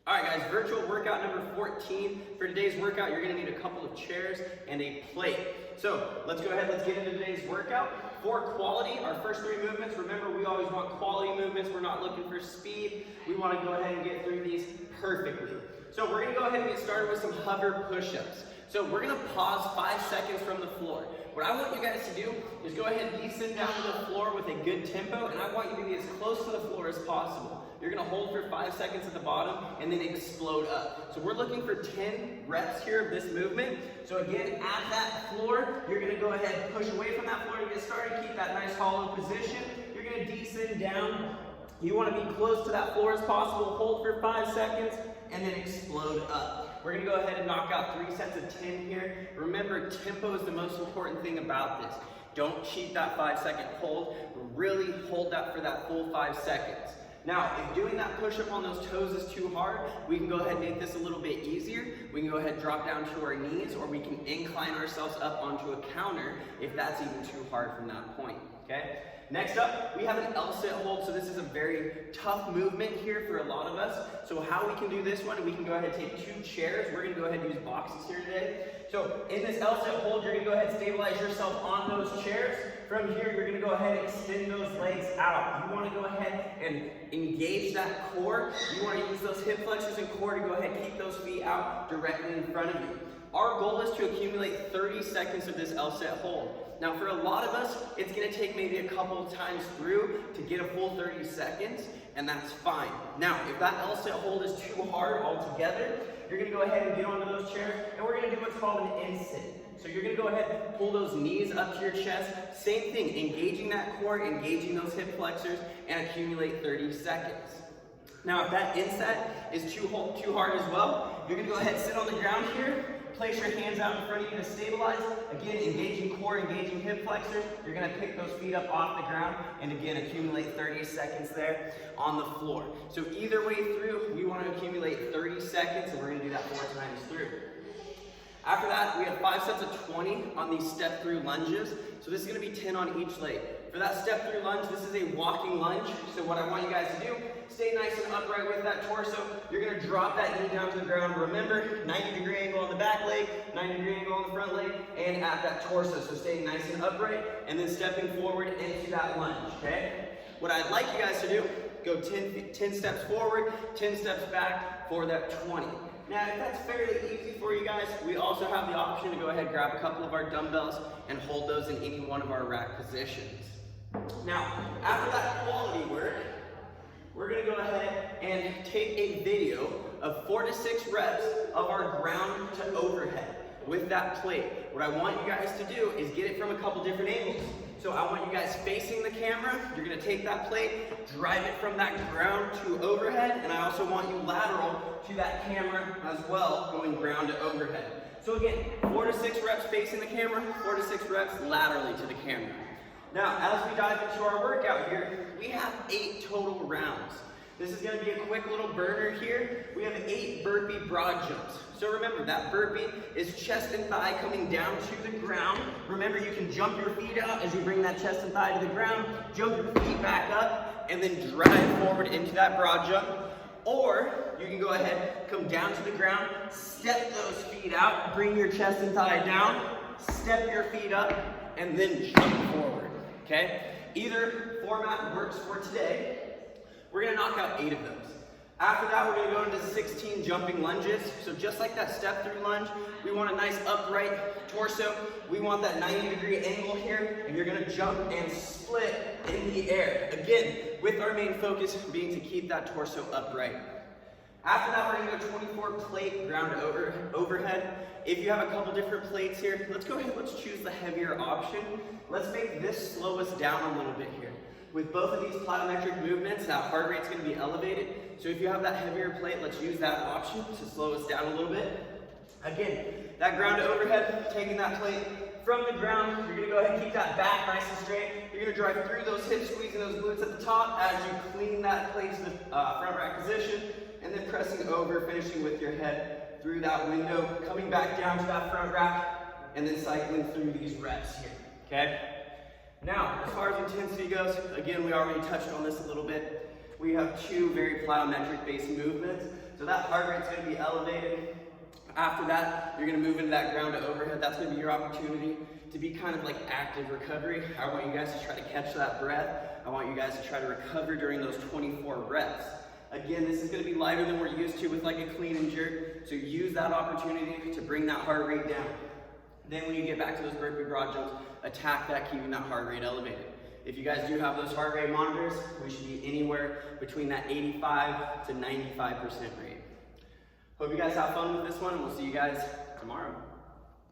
All right, guys, virtual workout number 14. For today's workout, you're gonna need a couple of chairs and a plate. So let's go ahead, let's get into today's workout. For quality, our first three movements, remember we always want quality movements. We're not looking for speed. We wanna go ahead and get through these perfectly. So we're gonna go ahead and get started with some hover push-ups. So we're gonna pause 5 seconds from the floor. What I want you guys to do is go ahead and descend down to the floor with a good tempo, and I want you to be as close to the floor as possible. You're gonna hold for 5 seconds at the bottom and then explode up. So we're looking for 10 reps here of this movement. So again, at that floor, you're gonna go ahead and push away from that floor to get started. Keep that nice hollow position. You're gonna descend down. You wanna be close to that floor as possible. Hold for 5 seconds and then explode up. We're gonna go ahead and knock out 3 sets of 10 here. Remember, tempo is the most important thing about this. Don't cheat that 5-second hold. Really hold that for that full 5 seconds. Now, if doing that push-up on those toes is too hard, we can go ahead and make this a little bit easier. We can go ahead and drop down to our knees, or we can incline ourselves up onto a counter if that's even too hard from that point, okay? Next up, we have an L-sit hold. So this is a very tough movement here for a lot of us. So how we can do this one, we can go ahead and take 2 chairs. We're gonna go ahead and use boxes here today. So in this L-sit hold, you're gonna go ahead and stabilize yourself on those chairs. From here, you're gonna go ahead and extend those legs out. You wanna go ahead and engage that core. You wanna use those hip flexors and core to go ahead and keep those feet out directly in front of you. Our goal is to accumulate 30 seconds of this L-sit hold. Now for a lot of us, it's gonna take maybe a couple of times through to get a full 30 seconds, and that's fine. Now, if that L-sit hold is too hard altogether, you're gonna go ahead and get onto those chairs, and we're gonna do what's called an in-sit. So you're gonna go ahead and pull those knees up to your chest. Same thing, engaging that core, engaging those hip flexors, and accumulate 30 seconds. Now, if that inset is too hard as well, you're gonna go ahead and sit on the ground here. Place your hands out in front of you to stabilize. Again, engaging core, engaging hip flexors. You're gonna pick those feet up off the ground and again, accumulate 30 seconds there on the floor. So either way through, we wanna accumulate 30 seconds and we're gonna do that 4 times through. After that, we have 5 sets of 20 on these step through lunges. So this is gonna be 10 on each leg. For that step through lunge, this is a walking lunge. So what I want you guys to do, stay nice and upright with that torso. You're gonna drop that knee down to the ground. Remember, 90-degree angle on the back leg, 90-degree angle on the front leg, and at that torso. So staying nice and upright, and then stepping forward into that lunge, okay? What I'd like you guys to do, go 10 steps forward, 10 steps back for that 20. Now, if that's fairly easy for you guys, we also have the option to go ahead and grab a couple of our dumbbells and hold those in any one of our rack positions. Now, after that quality work, we're gonna go ahead and take a video of 4 to 6 reps of our ground to overhead with that plate. What I want you guys to do is get it from a couple different angles. So I want you guys facing the camera. You're gonna take that plate, drive it from that ground to overhead, and I also want you lateral to that camera as well, going ground to overhead. So again, 4 to 6 reps facing the camera, 4 to 6 reps laterally to the camera. Now, as we dive into our workout here, we have 8 total rounds. This is gonna be a quick little burner here. We have 8 burpee broad jumps. So remember, that burpee is chest and thigh coming down to the ground. Remember, you can jump your feet out as you bring that chest and thigh to the ground, jump your feet back up, and then drive forward into that broad jump. Or you can go ahead, come down to the ground, step those feet out, bring your chest and thigh down, step your feet up, and then jump forward. Okay? Either format works for today. We're gonna knock out 8 of those. After that, we're gonna go into 16 jumping lunges. So just like that step through lunge, we want a nice upright torso. We want that 90-degree angle here, and you're gonna jump and split in the air. Again, with our main focus being to keep that torso upright. After that, we're gonna go 24 plate ground overhead. If you have a couple different plates here, let's go ahead, let's choose the heavier option. Let's make this slow us down a little bit here. With both of these plyometric movements, that heart rate's gonna be elevated. So if you have that heavier plate, let's use that option to slow us down a little bit. Again, that ground to overhead, taking that plate from the ground, you're gonna go ahead and keep that back nice and straight. You're gonna drive through those hips, squeezing those glutes at the top as you clean that plate to the front rack position, and then pressing over, finishing with your head through that window, coming back down to that front rack, and then cycling through these reps here, okay? Now, as far as intensity goes, again, we already touched on this a little bit. We have 2 very plyometric based movements. So that heart rate's going to be elevated. After that, you're going to move into that ground to overhead. That's going to be your opportunity to be kind of like active recovery. I want you guys to try to catch that breath. I want you guys to try to recover during those 24 reps. Again, this is going to be lighter than we're used to with like a clean and jerk. So use that opportunity to bring that heart rate down. Then when you get back to those burpee broad jumps, attack that, keeping that heart rate elevated. If you guys do have those heart rate monitors, we should be anywhere between that 85 to 95% rate. Hope you guys have fun with this one, and we'll see you guys tomorrow.